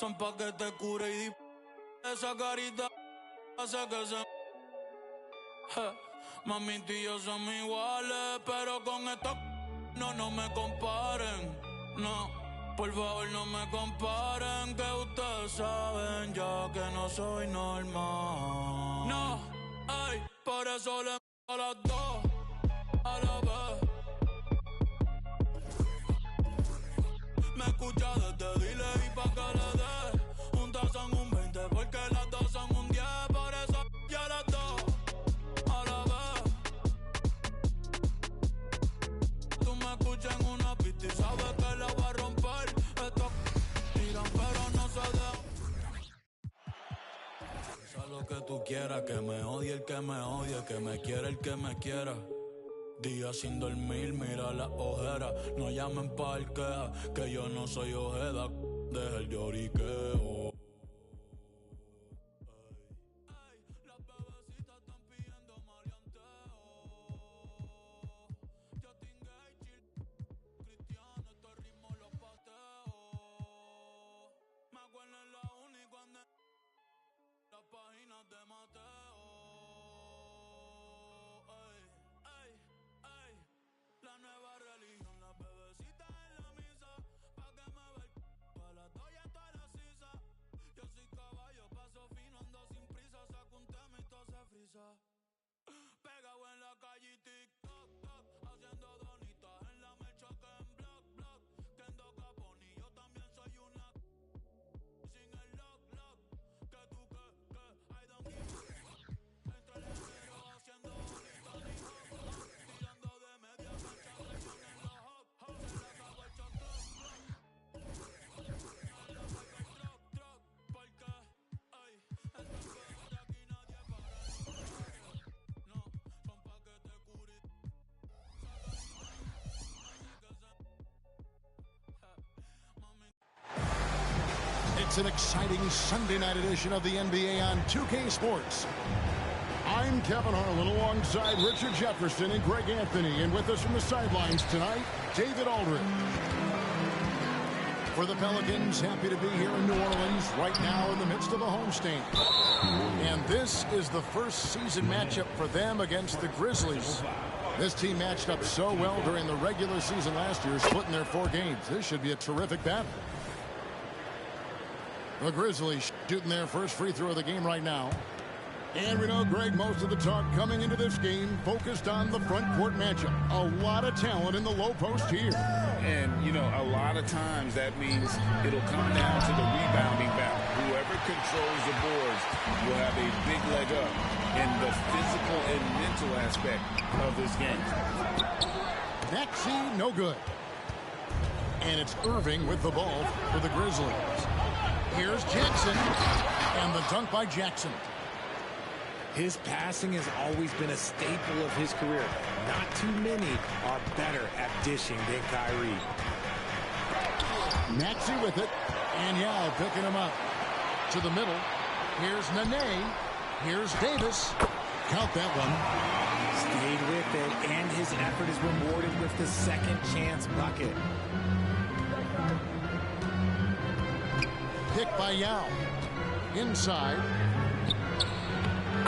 son pa' que te cure y esa carita hace que se... Mami, tú y yo somos iguales, pero con esto no me comparen, no. Por favor, no me comparen, que ustedes saben ya que no soy normal. No, ay, por eso le a las dos, a la vez. Me escucha desde dile y pa' que le dé. Juntas son un 20 porque las dos son un 10. Por eso ya las dos, a la vez. Tú me escuchas en una pista y sabes que la voy a romper. Estos tiran pero no se dejan. Sea lo que tú quieras, que me odie el que me odie, que me quiera el que me quiera. Día sin dormir, mira la ojera. No llamen parquea, que yo no soy ojeda. Deja el lloriqueo. Las bebecitas están pidiendo maleanteo. Yo tengo chill, cristiano, estos ritmos los pateo. Me acuerdo en la uni cuando las páginas de Mateo. La nueva religión, las bebecitas en la misa, pa' que me ve pa' la toalla toda la sisa. Yo soy caballo, paso fino, ando sin prisa, saco un tema y todo se frisa. Pegado en la calle y TikTok, haciendo donitas en la mecha que en block, que en Doca Pony, yo también soy una sin el lock, que tú que, I don't give a entre el negro haciendo donitas ni hop, tirando de media cancha, presión en los hop, se le acabó el choc, en la marca el truck, porque, ay, esta de aquí nadie para, no, son pa' que te cure, It's an exciting Sunday night edition of the NBA on 2K Sports. I'm Kevin Harlan alongside Richard Jefferson and Greg Anthony. And with us from the sidelines tonight, David Aldridge. For the Pelicans, happy to be here in New Orleans right now in the midst of a homestand. And this is the first season matchup for them against the Grizzlies. This team matched up so well during the regular season last year, splitting their 4 games. This should be a terrific battle. The Grizzlies shooting their first free throw of the game right now. And we know, Greg, most of the talk coming into this game focused on the front court matchup. A lot of talent in the low post here. And, you know, a lot of times that means it'll come down to the rebounding battle. Whoever controls the boards will have a big leg up in the physical and mental aspect of this game. Maxey, no good. And it's Irving with the ball for the Grizzlies. Here's Jackson, and the dunk by Jackson. His passing has always been a staple of his career. Not too many are better at dishing than Kyrie. Maxey with it, and Yao picking him up. To the middle, here's Nene, here's Davis. Count that one. Stayed with it, and his effort is rewarded with the second chance bucket. Pick by Yao. Inside.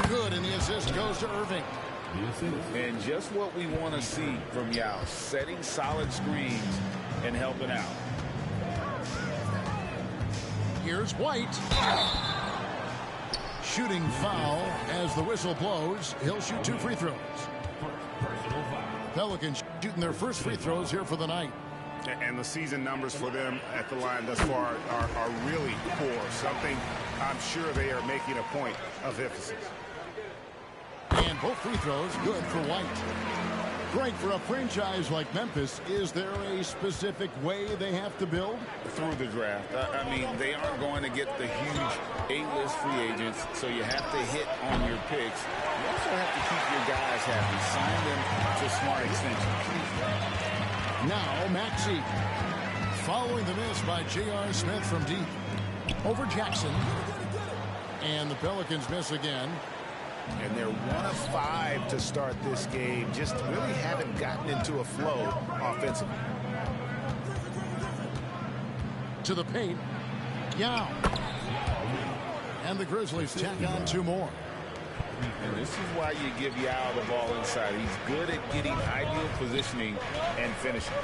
Good, and the assist goes to Irving. And just what we want to see from Yao, setting solid screens and helping out. Here's White. Shooting foul as the whistle blows. He'll shoot 2 free throws. Pelicans shooting their first free throws here for the night. And the season numbers for them at the line thus far are really poor. Something I'm sure they are making a point of emphasis. And both free throws good for White. Greg, for a franchise like Memphis, is there a specific way they have to build? Through the draft. I mean, they aren't going to get the huge A-list free agents, so you have to hit on your picks. You also have to keep your guys happy. Sign them to smart extensions. Now Maxey, following the miss by J.R. Smith from deep. Over Jackson. And the Pelicans miss again. And they're 1 of 5 to start this game. Just really haven't gotten into a flow offensively. To the paint. Yao. And the Grizzlies tack on 2 more. And this is why you give Yao the ball inside. He's good at getting ideal positioning and finishing.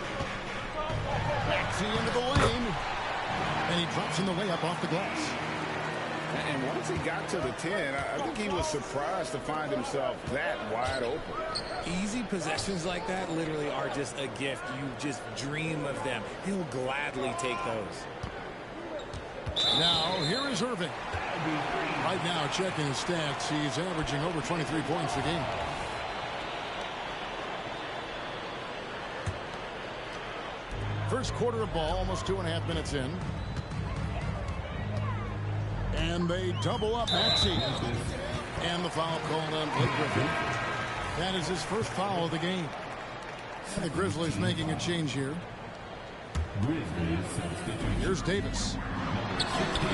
Maxey into the lane. And he drops in the layup off the glass. And once he got to the 10, I think he was surprised to find himself that wide open. Easy possessions like that literally are just a gift. You just dream of them. He'll gladly take those. Now, here is Irving. Right now, checking his stats, he's averaging over 23 points a game. First quarter of ball, almost 2.5 minutes in. And they double up Maxey. And the foul called on Blake Griffin. That is his first foul of the game. And the Grizzlies making a change here. Here's Davis.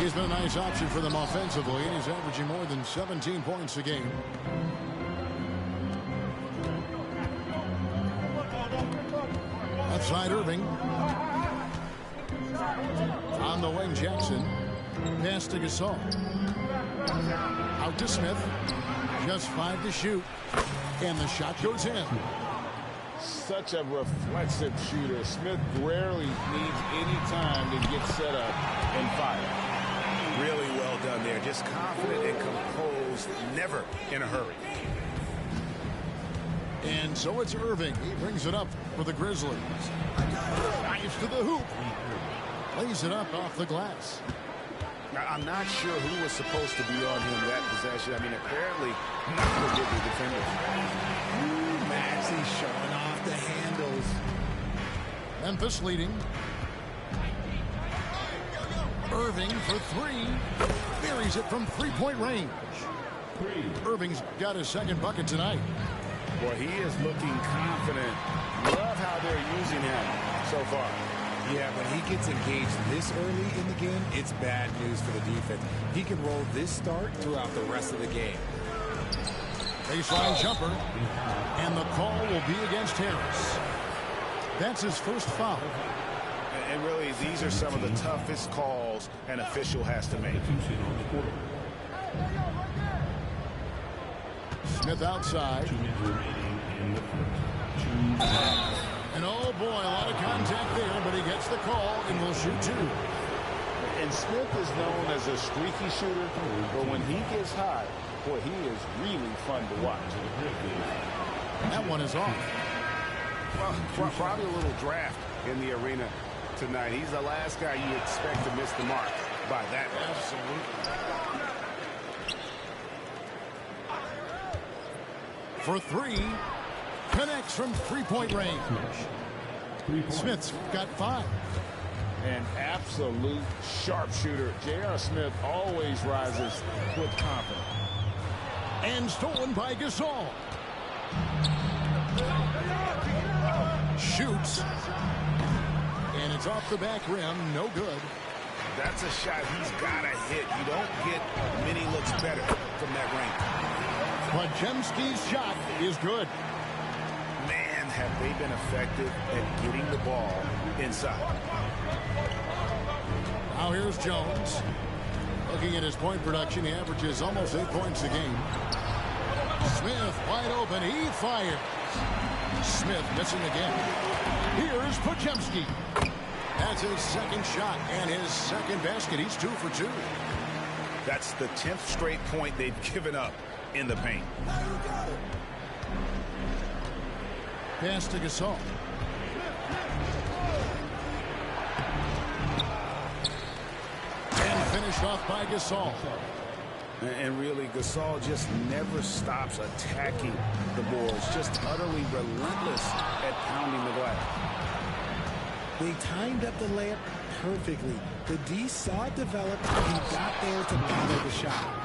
He's been a nice option for them offensively, and he's averaging more than 17 points a game. Outside Irving. On the wing, Jackson. Pass to Gasol. Out to Smith. Just 5 to shoot. And the shot goes in. Such a reflexive shooter. Smith rarely needs any time to get set up and fire. Really well done there. Just confident and composed. Never in a hurry. And so it's Irving. He brings it up for the Grizzlies. Drives to the hoop. Lays it up off the glass. Now, I'm not sure who was supposed to be on him that possession. I mean, apparently not the bigger defender. Maxey showing off the handles. Memphis leading. Irving for 3. Buries it from 3-point range. Irving's got his second bucket tonight. Boy, he is looking confident. Love how they're using him so far. Yeah, when he gets engaged this early in the game, it's bad news for the defense. He can roll this start throughout the rest of the game. Baseline jumper. And the call will be against Harris. That's his first foul. And really, these are some of the toughest calls an official has to make. Smith outside. And oh boy, a lot of contact there, but he gets the call and will shoot 2. And Smith is known as a streaky shooter, but when he gets hot, boy, he is really fun to watch. That one is off. Well, probably a little draft in the arena tonight. He's the last guy you expect to miss the mark by that. Absolutely. For 3. Connects from 3-point range. Smith's got 5. An absolute sharpshooter. J.R. Smith always rises with confidence. And stolen by Gasol. Shoots. And it's off the back rim. No good. That's a shot he's got to hit. You don't get many looks better from that range. Podziemski's shot is good. Man, have they been effective at getting the ball inside. Now here's Jones. Looking at his point production, he averages almost 8 points a game. Smith wide open. He fires. Smith missing again. Here's Podziemski. That's his second shot and his second basket. He's 2 for 2. That's the 10th straight point they've given up in the paint. Pass to Gasol. And finished off by Gasol. And really, Gasol just never stops attacking the boards. Just utterly relentless at pounding the glass. They timed up the layup perfectly. The D saw it develop, and he got there to bother the shot.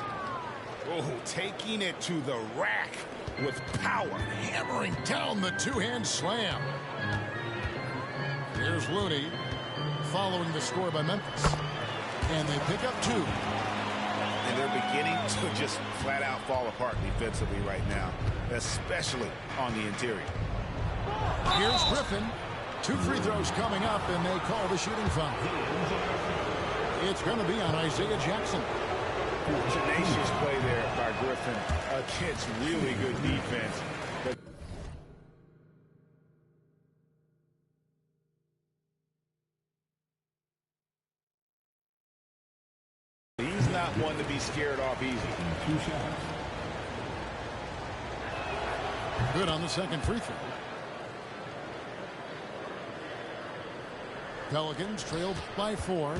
Oh, taking it to the rack with power. Hammering down the two-hand slam. Here's Looney following the score by Memphis. And they pick up 2. And they're beginning to just flat out fall apart defensively right now, especially on the interior. Here's Griffin. 2 free throws coming up, and they call the shooting foul. It's going to be on Isaiah Jackson. Tenacious play there by Griffin against really good defense. But he's not one to be scared off easy. Good on the second free throw. Pelicans trailed by 4.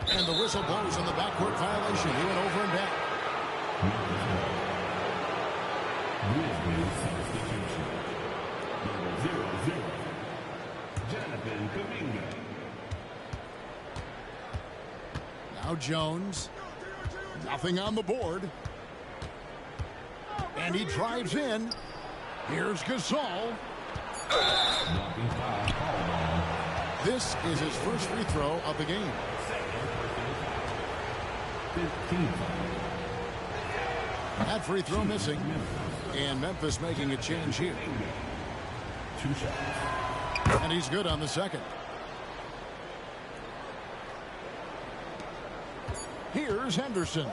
And the whistle blows on the backcourt violation. He went over and back. Now Jones. Nothing on the board. And he drives in. Here's Gasol. This is his first free throw of the game. That free throw missing. And Memphis making a change here. And he's good on the second. Here's Henderson.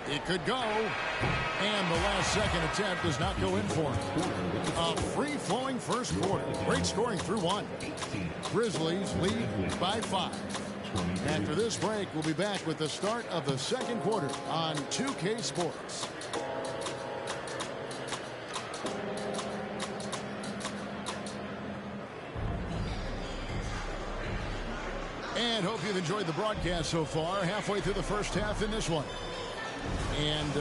It could go. And the last second attempt does not go in for him. A free-flowing first quarter. Great scoring through 1. Grizzlies lead by 5. After this break, we'll be back with the start of the second quarter on 2K Sports. And hope you've enjoyed the broadcast so far. Halfway through the first half in this one. And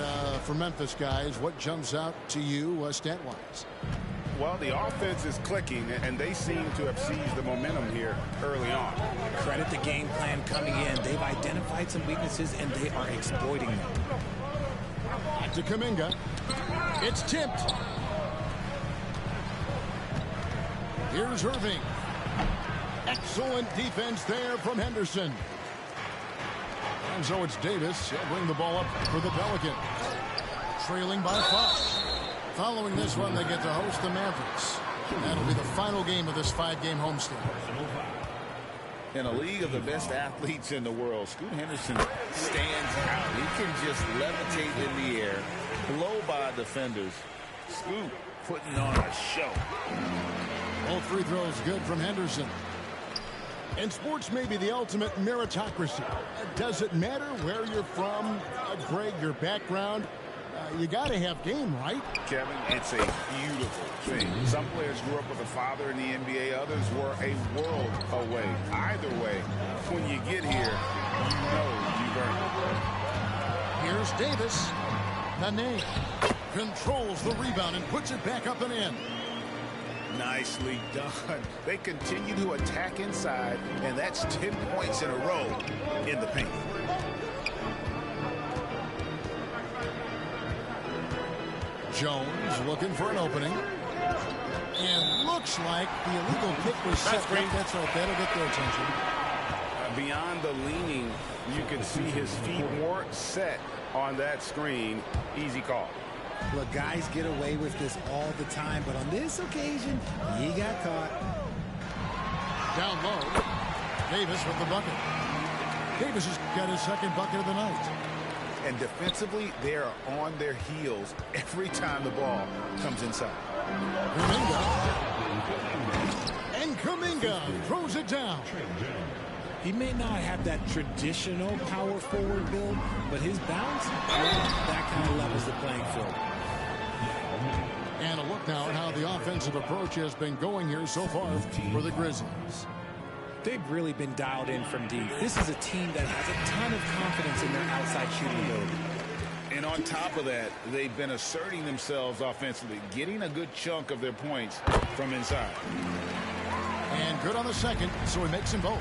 for Memphis, guys, what jumps out to you stat-wise? Well, the offense is clicking, and they seem to have seized the momentum here early on. Credit the game plan coming in. They've identified some weaknesses, and they are exploiting them. Back to Kuminga. It's tipped. Here's Irving. Excellent defense there from Henderson. And so it's Davis. He'll bring the ball up for the Pelicans. Trailing by 5. Following this one, they get to host the Mavericks. That'll be the final game of this 5-game homestand. In a league of the best athletes in the world, Scoot Henderson stands out. He can just levitate in the air, blow by defenders. Scoot putting on a show. Both free throws good from Henderson. And sports may be the ultimate meritocracy. Does it matter where you're from, Greg, your background? You got to have game, right? Kevin, it's a beautiful thing. Some players grew up with a father in the NBA. Others were a world away. Either way, when you get here, you know you've earned it. Here's Davis. Nene controls the rebound and puts it back up and in. Nicely done. They continue to attack inside, and that's 10 points in a row in the paint. Jones looking for an opening. And looks like the illegal kick was set. That's right. That'll get their attention. Beyond the leaning, you can see his feet more set on that screen. Easy call. Look, guys get away with this all the time, but on this occasion, he got caught. Down low. Davis with the bucket. Davis has got his second bucket of the night. And defensively, they are on their heels every time the ball comes inside. Kuminga. And Kuminga throws it down. He may not have that traditional power forward build, but his bounce, that kind of levels the playing field. And a look now at how the offensive approach has been going here so far for the Grizzlies. They've really been dialed in from deep. This is a team that has a ton of confidence in their outside shooting ability. And on top of that, they've been asserting themselves offensively, getting a good chunk of their points from inside. And good on the second, so he makes them both.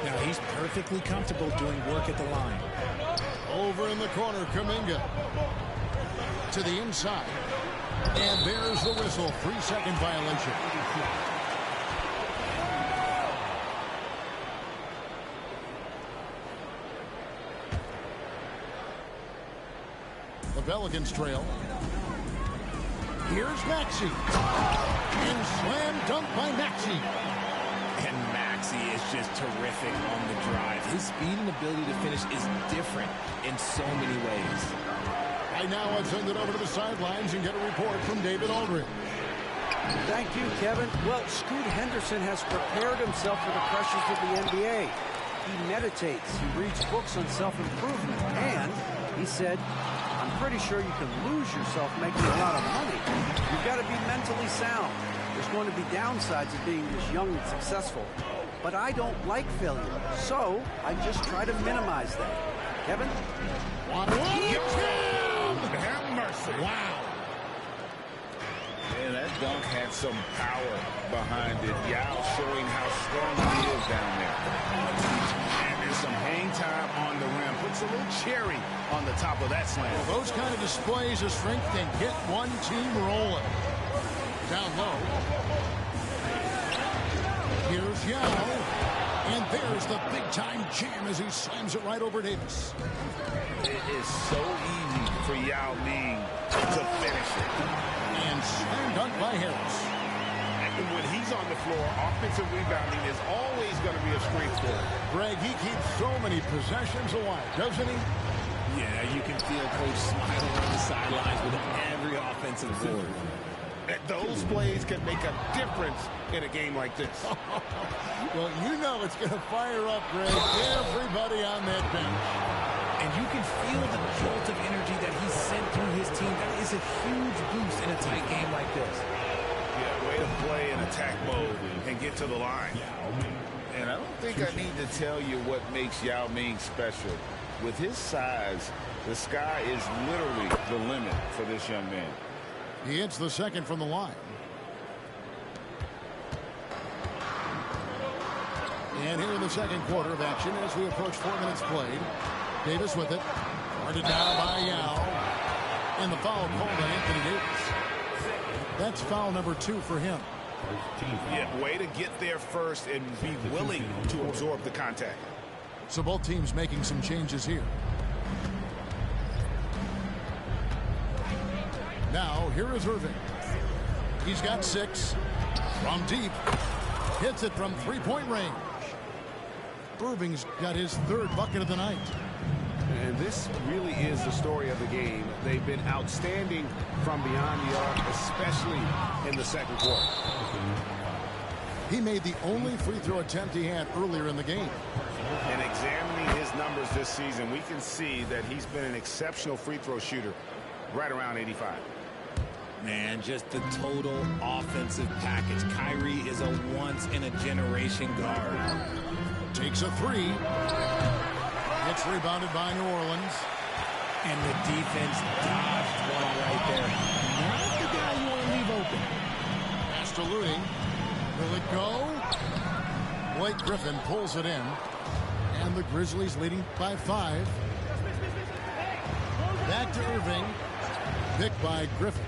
Now he's perfectly comfortable doing work at the line. Over in the corner, Kuminga. To the inside. And there's the whistle. 3-second violation. The Pelicans trail. Here's Maxey. And slam dunk by Maxey. And Maxey is just terrific on the drive. His speed and ability to finish is different in so many ways. Right now, I'll send it over to the sidelines and get a report from David Aldridge. Thank you, Kevin. Well, Scoot Henderson has prepared himself for the pressures of the NBA. He meditates, he reads books on self-improvement, and he said, I'm pretty sure you can lose yourself making a lot of money. You've got to be mentally sound. There's going to be downsides of being this young and successful. But I don't like failure, so I just try to minimize that. Kevin? Have mercy. Wow. Yeah, that dunk had some power behind it. Yao showing how strong he is down there. And there's some hang time on the rim. Puts a little cherry on the top of that slam. Well, those kind of displays of strength can get one team rolling. Down low. Here's Yao. And there's the big-time jam as he slams it right over Davis. It is so easy for Yao Ming to finish it. And slam dunk by Harris. And when he's on the floor, offensive rebounding is always going to be a strength for him. Greg, he keeps so many possessions alive, doesn't he? Yeah, you can feel Coach smiling on the sidelines with every offensive board. Those plays can make a difference in a game like this. Well, you know it's going to fire up, Greg, everybody on that bench. And you can feel the jolt of energy that he sent through his team. That is a huge boost in a tight game like this. Yeah, way to play in attack mode and get to the line. And I don't think I need to tell you what makes Yao Ming special. With his size, the sky is literally the limit for this young man. He hits the second from the line. And here in the second quarter of action as we approach 4 minutes played. Davis with it. Guarded down by Yao. And the foul called on Anthony Davis. That's foul number 2 for him. Yeah, way to get there first and be willing to absorb the contact. So both teams making some changes here. Now, here is Irving. He's got 6. From deep. Hits it from three-point range. Irving's got his 3rd bucket of the night. And this really is the story of the game. They've been outstanding from beyond the arc, especially in the second quarter. He made the only free throw attempt he had earlier in the game. And examining his numbers this season, we can see that he's been an exceptional free throw shooter, right around 85. Man, just the total offensive package. Kyrie is a once-in-a-generation guard. Takes a 3. It's rebounded by New Orleans. And the defense dodged one right there. Not the guy you want to leave open. Pass to Looney. Will it go? Blake Griffin pulls it in. And the Grizzlies leading by 5. Back to Irving. Picked by Griffin.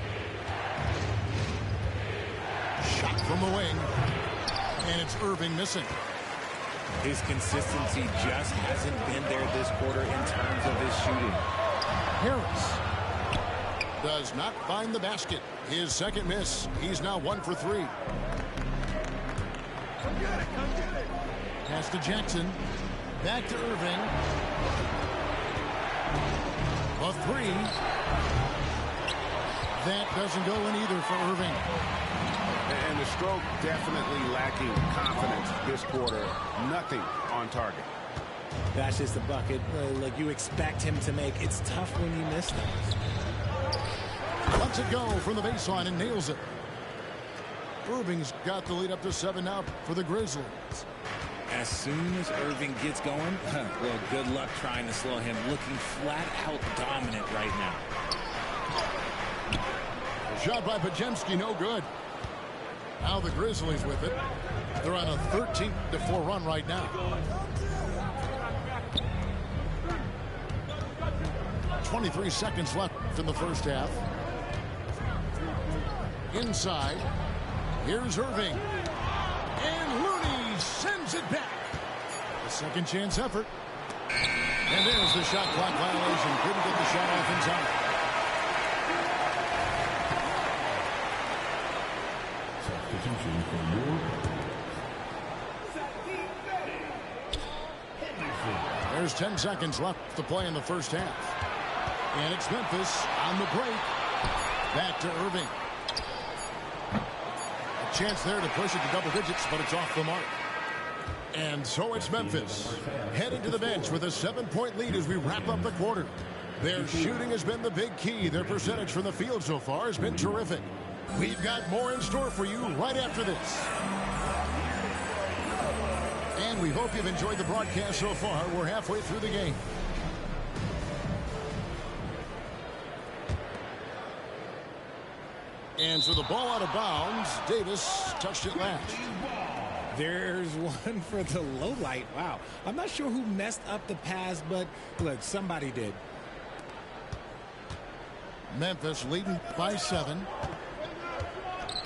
Shot from the wing. And it's Irving missing. His consistency just hasn't been there this quarter in terms of his shooting. Harris does not find the basket. His second miss. He's now 1 for 3. Pass to Jackson. Back to Irving. A 3. That doesn't go in either for Irving. And the stroke definitely lacking confidence this quarter. Nothing on target. That's just a bucket like you expect him to make. It's tough when you miss those. Lets it go from the baseline and nails it. Irving's got the lead up to 7 now for the Grizzlies. As soon as Irving gets going, well, good luck trying to slow him. Looking flat out dominant right now. Shot by Pajemski, no good. Now the Grizzlies with it. They're on a 13-4 run right now. 23 seconds left in the first half. Inside. Here's Irving. And Looney sends it back. A second chance effort. And there's the shot clock violation. Couldn't get the shot off in time. There's 10 seconds left to play in the first half. And it's Memphis on the break. Back to Irving. A chance there to push it to double digits, but it's off the mark. And so it's Memphis heading to the bench with a 7-point lead as we wrap up the quarter. Their shooting has been the big key. Their percentage from the field so far has been terrific. We've got more in store for you right after this. And we hope you've enjoyed the broadcast so far. We're halfway through the game. And so the ball out of bounds. Davis touched it last. There's one for the low light. Wow. I'm not sure who messed up the pass, but look, somebody did. Memphis leading by 7.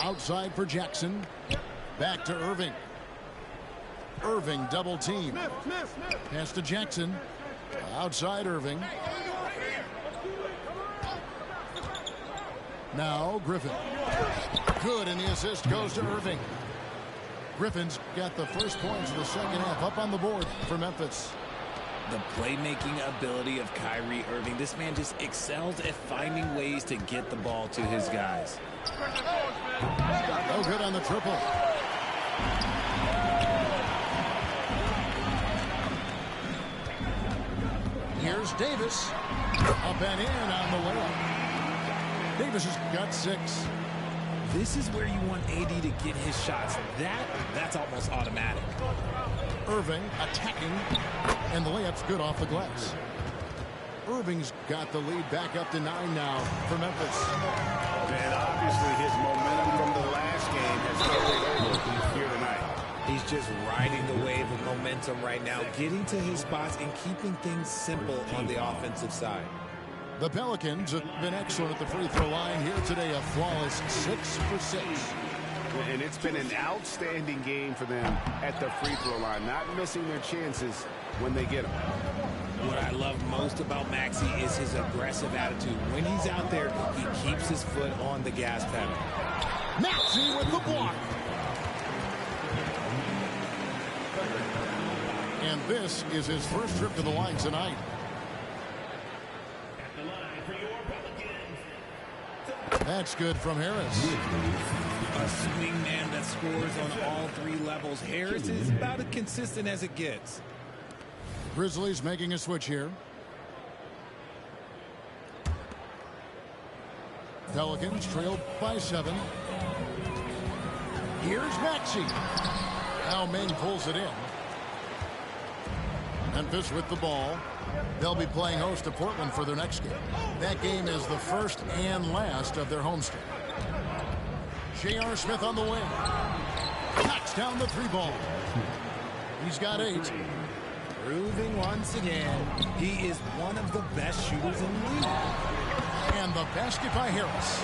Outside for Jackson. Back to Irving. Irving double team. Pass to Jackson. Outside Irving. Now Griffin. Good, and the assist goes to Irving. Griffin's got the first points of the second half up on the board for Memphis. The playmaking ability of Kyrie Irving. This man just excels at finding ways to get the ball to his guys. No good on the triple. Here's Davis. Up and in on the layup. Davis has got 6. This is where you want AD to get his shots. That's almost automatic. Irving attacking, and the layup's good off the glass. Irving's got the lead back up to 9 now for Memphis. And obviously his momentum from the last game has carried over here tonight. He's just riding the wave of momentum right now, getting to his spots and keeping things simple on the offensive side. The Pelicans have been excellent at the free throw line here today, a flawless 6 for 6. And it's been an outstanding game for them at the free throw line, not missing their chances when they get them. What I love most about Maxey is his aggressive attitude. When he's out there, he keeps his foot on the gas pedal. Maxey with the block. And this is his first trip to the line tonight. That's good from Harris. A swing man that scores on all 3 levels. Harris is about as consistent as it gets. Grizzlies making a switch here. Pelicans trailed by 7. Here's Maxey. Now Ming pulls it in. Memphis with the ball. They'll be playing host to Portland for their next game. That game is the first and last of their homestand. J.R. Smith on the wing. Knocks down the 3-ball. He's got 8. Proving once again, he is one of the best shooters in the league. And the basket by Harris.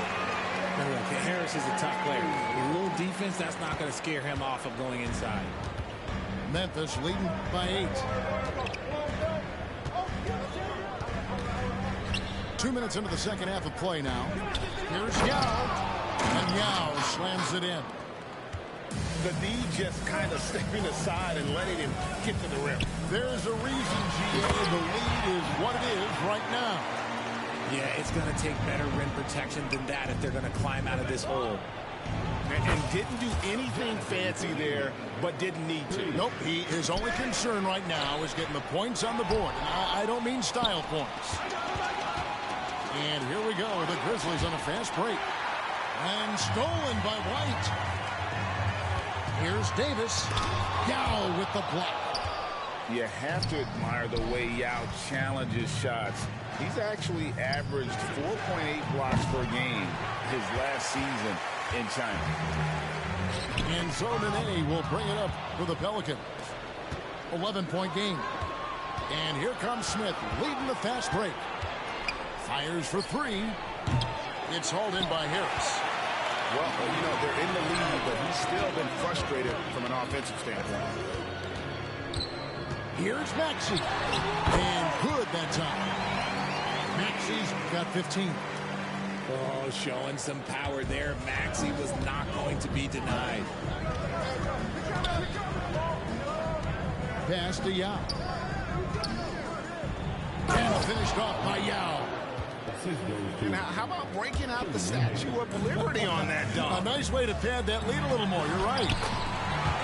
Look, Harris is a tough player. A little defense, that's not going to scare him off of going inside. Memphis leading by 8. 2 minutes into the second half of play now. Here's Yao. And Yao slams it in. The D just kind of stepping aside and letting him get to the rim. There's a reason, GA. The lead is what it is right now. Yeah, it's going to take better rim protection than that if they're going to climb out of this hole. And didn't do anything fancy there, but didn't need to. Nope, his only concern right now is getting the points on the board. And I don't mean style points. And here we go, the Grizzlies on a fast break. And stolen by White. Here's Davis. Yao with the block. You have to admire the way Yao challenges shots. He's actually averaged 4.8 blocks per game his last season in China. And so Nene will bring it up for the Pelicans. 11-point game. And here comes Smith leading the fast break. Fires for 3. It's hauled in by Harris. Well, you know, they're in the lead, but he's still been frustrated from an offensive standpoint. Here's Maxey. And good that time. Maxey's got 15. Oh, showing some power there. Maxey was not going to be denied. Pass to Yao. finished off by Yao. And how about breaking out the Statue of Liberty on that dunk? A nice way to pad that lead a little more. You're right.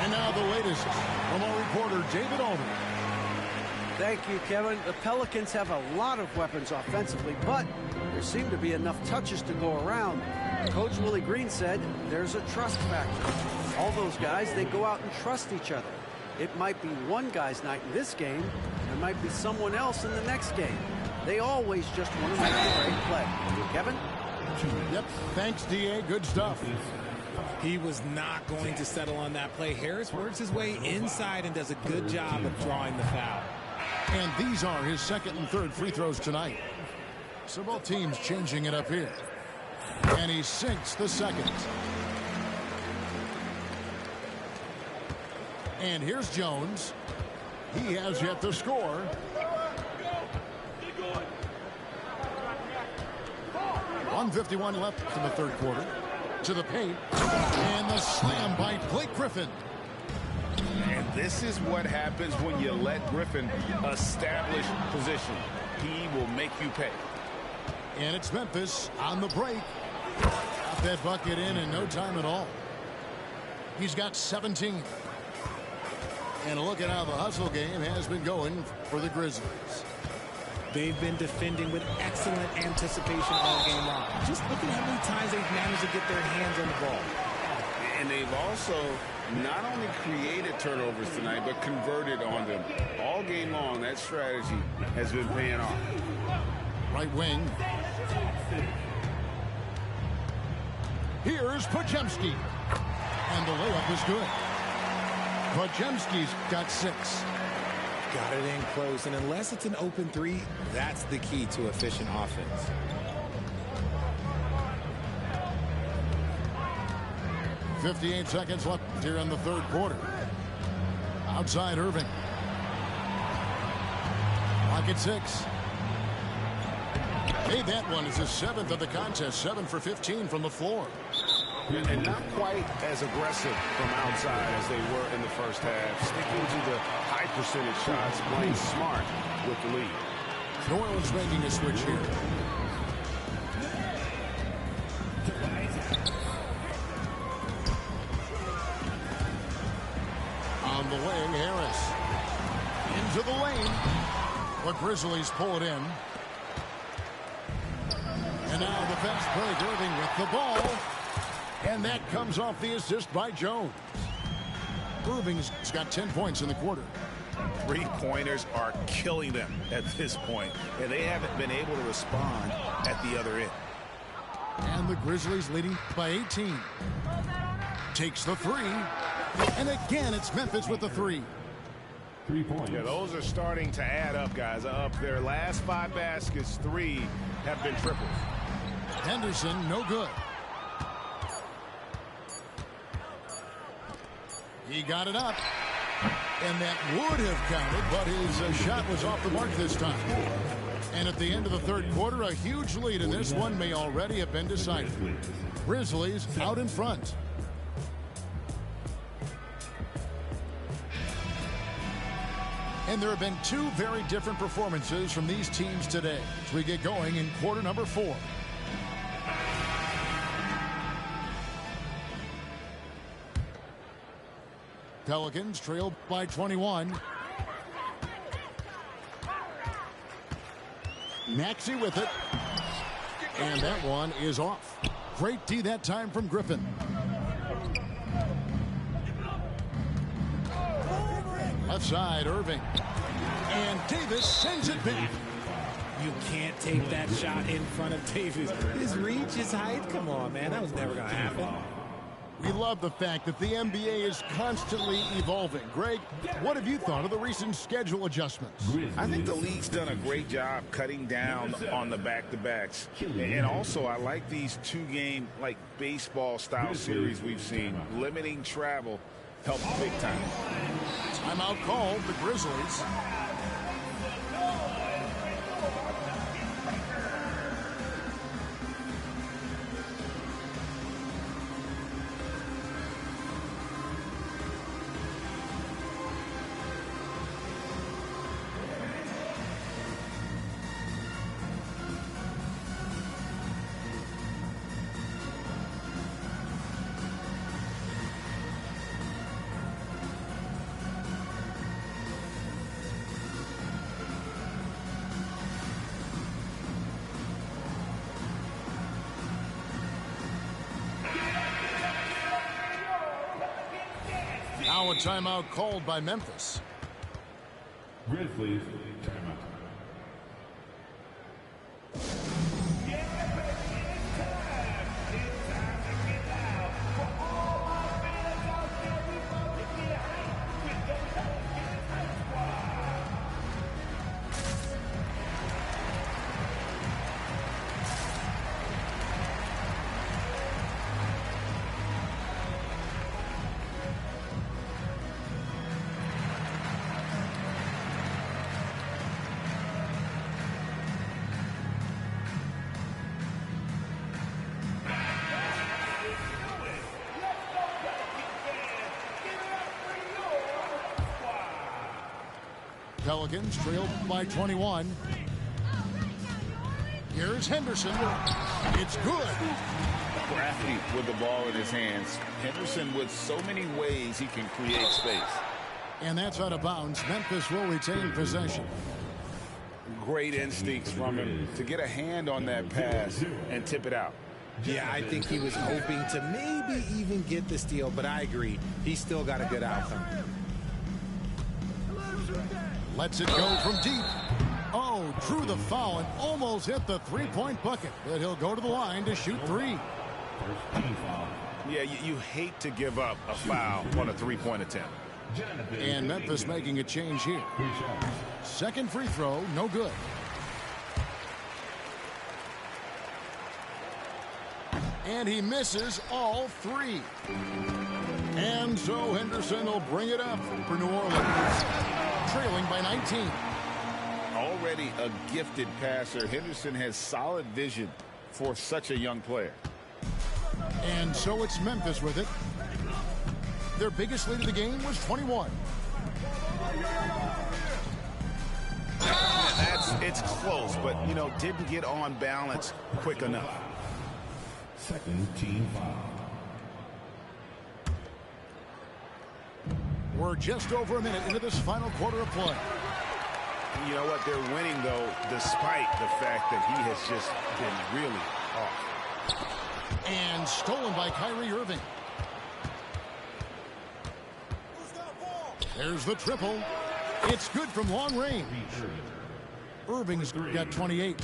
And now the latest from our reporter, David Alden. Thank you, Kevin. The Pelicans have a lot of weapons offensively, but there seem to be enough touches to go around. Coach Willie Green said there's a trust factor. All those guys, they go out and trust each other. It might be one guy's night in this game, and there might be someone else in the next game. They always just want to make a great play. Kevin? Yep, thanks, D.A. Good stuff. He was not going to settle on that play. Harris works his way inside and does a good job of drawing the foul. And these are his second and third free throws tonight. So both teams changing it up here. And he sinks the second. And here's Jones. He has yet to score. .151 left in the third quarter. To the paint. And the slam by Blake Griffin. And this is what happens when you let Griffin establish position. He will make you pay. And it's Memphis on the break. Got that bucket in no time at all. He's got 17. And a look at how the hustle game has been going for the Grizzlies. They've been defending with excellent anticipation all game long. Just look at how many times they've managed to get their hands on the ball. And they've also not only created turnovers tonight, but converted on them. All game long, that strategy has been paying off. Right wing. Here's Podziemski. And the layup is good. Podziemski's got 6. Got it in close, and unless it's an open three, that's the key to efficient offense. .58 seconds left here in the third quarter. Outside Irving. Lock at 6. Hey, that one is his 7th of the contest. 7 for 15 from the floor. And not quite as aggressive from outside as they were in the first half. Sticking to the high percentage shots, playing smart with the lead. New Orleans making a switch here. On the wing, Harris. Into the lane. The Grizzlies pull it in. And now the fast break. Irving with the ball. And that comes off the assist by Jones. Irving's got 10 points in the quarter. Three-pointers are killing them at this point, and they haven't been able to respond at the other end. And the Grizzlies leading by 18. Takes the 3. And again, it's Memphis with the 3. 3 points. Yeah, those are starting to add up, guys. Up their last 5 baskets, 3 have been triples. Henderson, no good. He got it up. And that would have counted, but his shot was off the mark this time. And at the end of the third quarter, a huge lead, and this one may already have been decided. Grizzlies out in front. And there have been 2 very different performances from these teams today as we get going in quarter number 4. Pelicans trailed by 21. Maxey with it. And that one is off. Great D that time from Griffin. Left side, Irving. And Davis sends it back. You can't take that shot in front of Davis. His reach, his height, come on, man. That was never going to happen. We love the fact that the NBA is constantly evolving. Greg, what have you thought of the recent schedule adjustments? I think the league's done a great job cutting down on the back-to-backs. And also, I like these 2-game, like, baseball-style series we've seen. Limiting travel helps big time. Timeout called, the Grizzlies. timeout called by Memphis. Grizzlies timeout. Pelicans trailed by 21. Here's Henderson. It's good. Crafty with the ball in his hands. Henderson with so many ways he can create space. And that's out of bounds. Memphis will retain possession. Great instincts from him to get a hand on that pass and tip it out. Yeah, I think he was hoping to maybe even get the steal, but I agree. He's still got a good outcome. Lets it go from deep. Oh, drew the foul and almost hit the three-point bucket. But he'll go to the line to shoot three. Yeah, you hate to give up a foul on a three-point attempt. And Memphis making a change here. Second free throw, no good. And he misses all three. And so Henderson will bring it up for New Orleans, trailing by 19. Already a gifted passer, Henderson has solid vision for such a young player. And so it's Memphis with it. Their biggest lead of the game was 21. It's close, but, didn't get on balance quick enough. Second team foul. We're just over a minute into this final quarter of play. You know what? They're winning, though, despite the fact that he has just been really off. And stolen by Kyrie Irving. There's the triple. It's good from long range. Irving's got 28.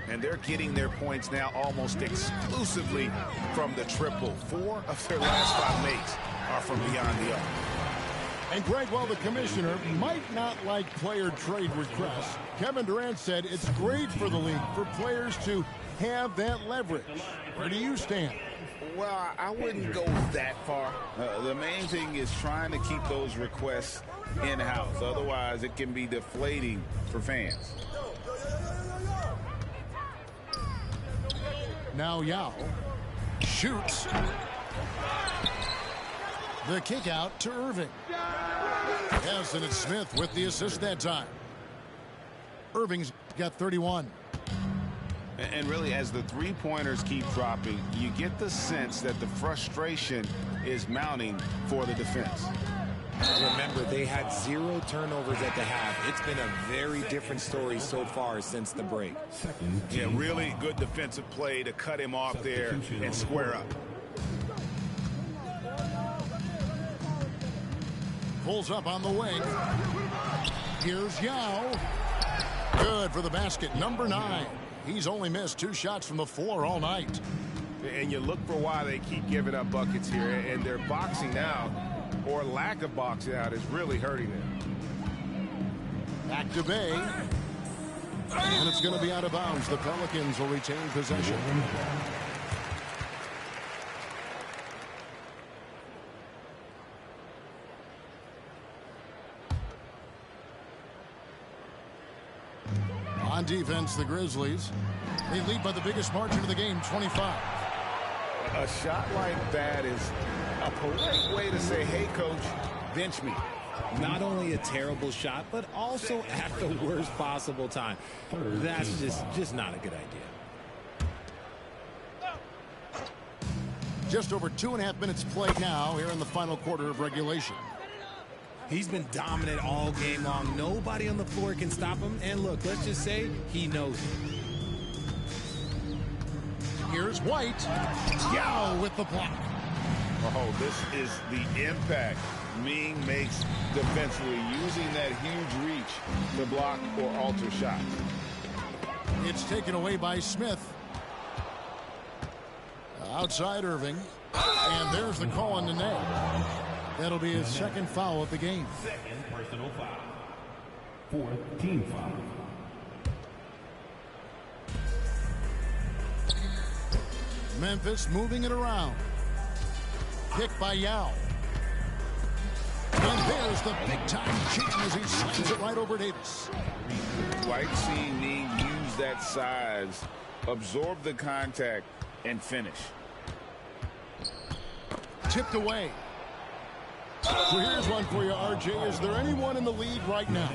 And they're getting their points now almost exclusively from the triple. 4 of their last 5 makes are from beyond the arc. And Greg, while the commissioner might not like player trade requests, Kevin Durant said it's great for the league for players to have that leverage. Where do you stand? Well, I wouldn't go that far. The main thing is trying to keep those requests in-house. Otherwise, it can be deflating for fans. Now Yao shoots. The kick out to Irving. Yes, and it's Smith with the assist that time. Irving's got 31. And really, as the three-pointers keep dropping, you get the sense that the frustration is mounting for the defense. Remember, they had 0 turnovers at the half. It's been a very different story so far since the break. Yeah, really good defensive play to cut him off there and square up. Pulls up on the wing. Here's Yao. Good for the basket, number 9. He's only missed 2 shots from the floor all night. And you look for why they keep giving up buckets here, and their boxing out, or lack of boxing out, is really hurting them. Back to Bay. And it's going to be out of bounds. The Pelicans will retain possession. On defense, the Grizzlies. They lead by the biggest margin of the game, 25. A shot like that is a polite way to say, hey, coach, bench me. Not only a terrible shot, but also at the worst possible time. That's just not a good idea. Just over 2.5 minutes played now here in the final quarter of regulation. He's been dominant all game long. Nobody on the floor can stop him. And look, let's just say he knows it. Here's White. Yao with the block. Oh, this is the impact Ming makes defensively, using that huge reach to block or alter shots. It's taken away by Smith. Outside Irving. And there's the call on the net. That'll be his second foul of the game. Second personal foul. Fourth team foul. Memphis moving it around. Kick by Yao. And there's the big-time jam as he slams it right over Davis. Like seeing Ming use that size, absorb the contact, and finish. Tipped away. So here's one for you, RJ. Is there anyone in the league right now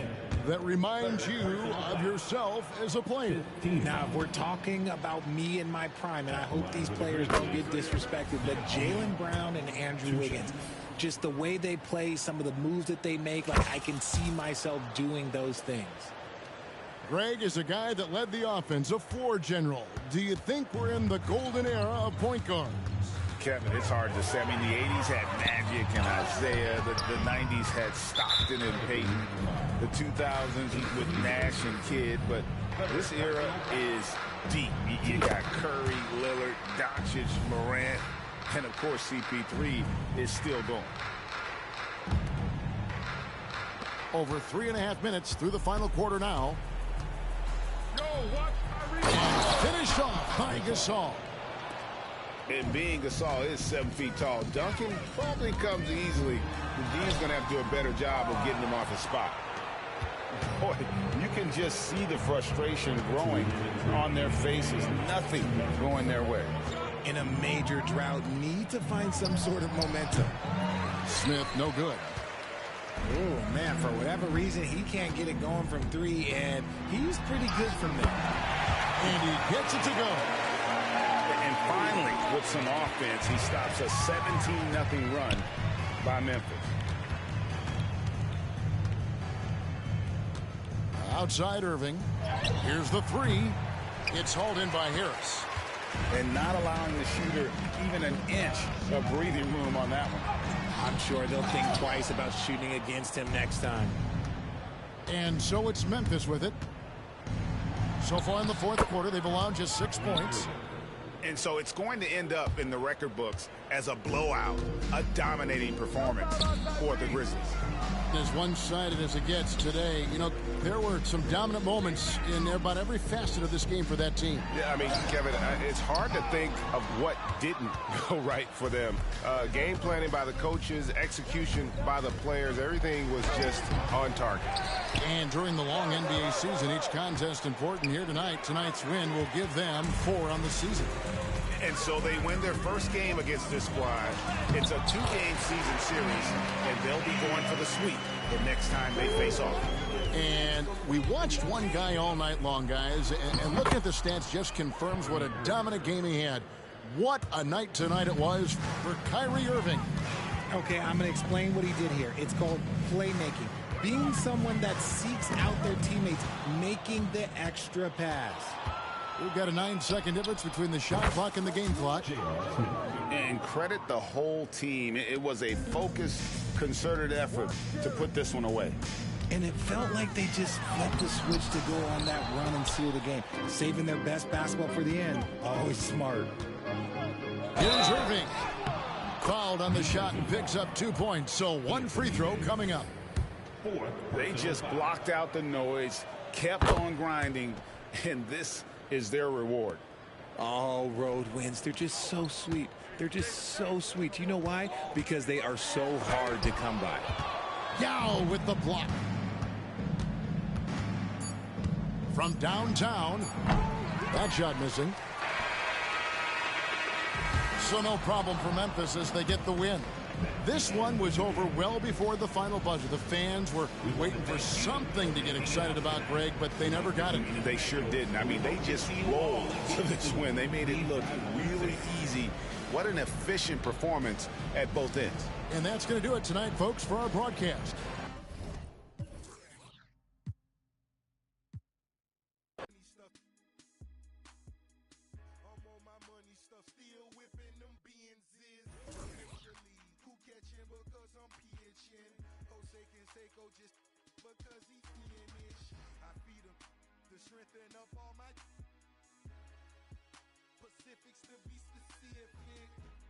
that reminds you of yourself as a player? Now, if we're talking about me in my prime, and I hope these players don't get disrespected, but Jaylen Brown and Andrew Wiggins, just the way they play, some of the moves that they make, like I can see myself doing those things. Greg is a guy that led the offense, a floor general. Do you think we're in the golden era of point guards? Kevin, it's hard to say. I mean, the 80s had Magic and Isaiah. The 90s had Stockton and Payton. The 2000s with Nash and Kidd. But this era is deep. You got Curry, Lillard, Doncic, Morant, and, of course, CP3 is still going. Over 3.5 minutes through the final quarter now. And finished off by Gasol. And being Gasol is 7 feet tall, Duncan probably comes easily. The D's going to have to do a better job of getting him off his spot. Boy, you can just see the frustration growing on their faces. Nothing going their way. In a major drought, need to find some sort of momentum. Smith, no good. Oh, man, for whatever reason, he can't get it going from three, and he's pretty good from there. And he gets it to go. And finally, with some offense, he stops a 17-0 run by Memphis. Outside Irving. Here's the three. It's hauled in by Harris. And not allowing the shooter even an inch of breathing room on that one. I'm sure they'll think twice about shooting against him next time. And so it's Memphis with it. So far in the fourth quarter, they've allowed just 6 points. And so it's going to end up in the record books as a blowout, a dominating performance for the Grizzlies. As one-sided as it gets today, you know, there were some dominant moments in about every facet of this game for that team. Yeah, I mean, Kevin, it's hard to think of what didn't go right for them. Game planning by the coaches, execution by the players, everything was just on target. And during the long NBA season, each contest important here tonight. Tonight's win will give them 4 on the season. And so they win their first game against this squad. It's a 2-game season series, and they'll be going for the sweep the next time they face off. And we watched one guy all night long, guys, and looking at the stats just confirms what a dominant game he had. What a night tonight it was for Kyrie Irving. Okay, I'm going to explain what he did here. It's called playmaking. Being someone that seeks out their teammates, making the extra pass. We've got a 9-second difference between the shot clock and the game clock. And credit the whole team. It was a focused, concerted effort to put this one away. And it felt like they just flipped the switch to go on that run and seal the game. Saving their best basketball for the end. Always smart. Here's Irving. Fouled on the shot and picks up 2 points. So 1 free throw coming up. They just blocked out the noise, kept on grinding, and this is their reward. Oh, road wins. They're just so sweet. They're just so sweet. You know why? Because they are so hard to come by. Yao with the block. From downtown. That shot missing. So no problem for Memphis as they get the win. This one was over well before the final buzzer. The fans were waiting for something to get excited about, Greg, but they never got it. They sure didn't. I mean, they just rolled to this win. They made it look really easy. What an efficient performance at both ends. And that's going to do it tonight, folks, for our broadcast. Catching because I'm PH, Forsaken Seiko just because he's Ian-ish. I feed him to strengthen up all my Pacifics to be specific.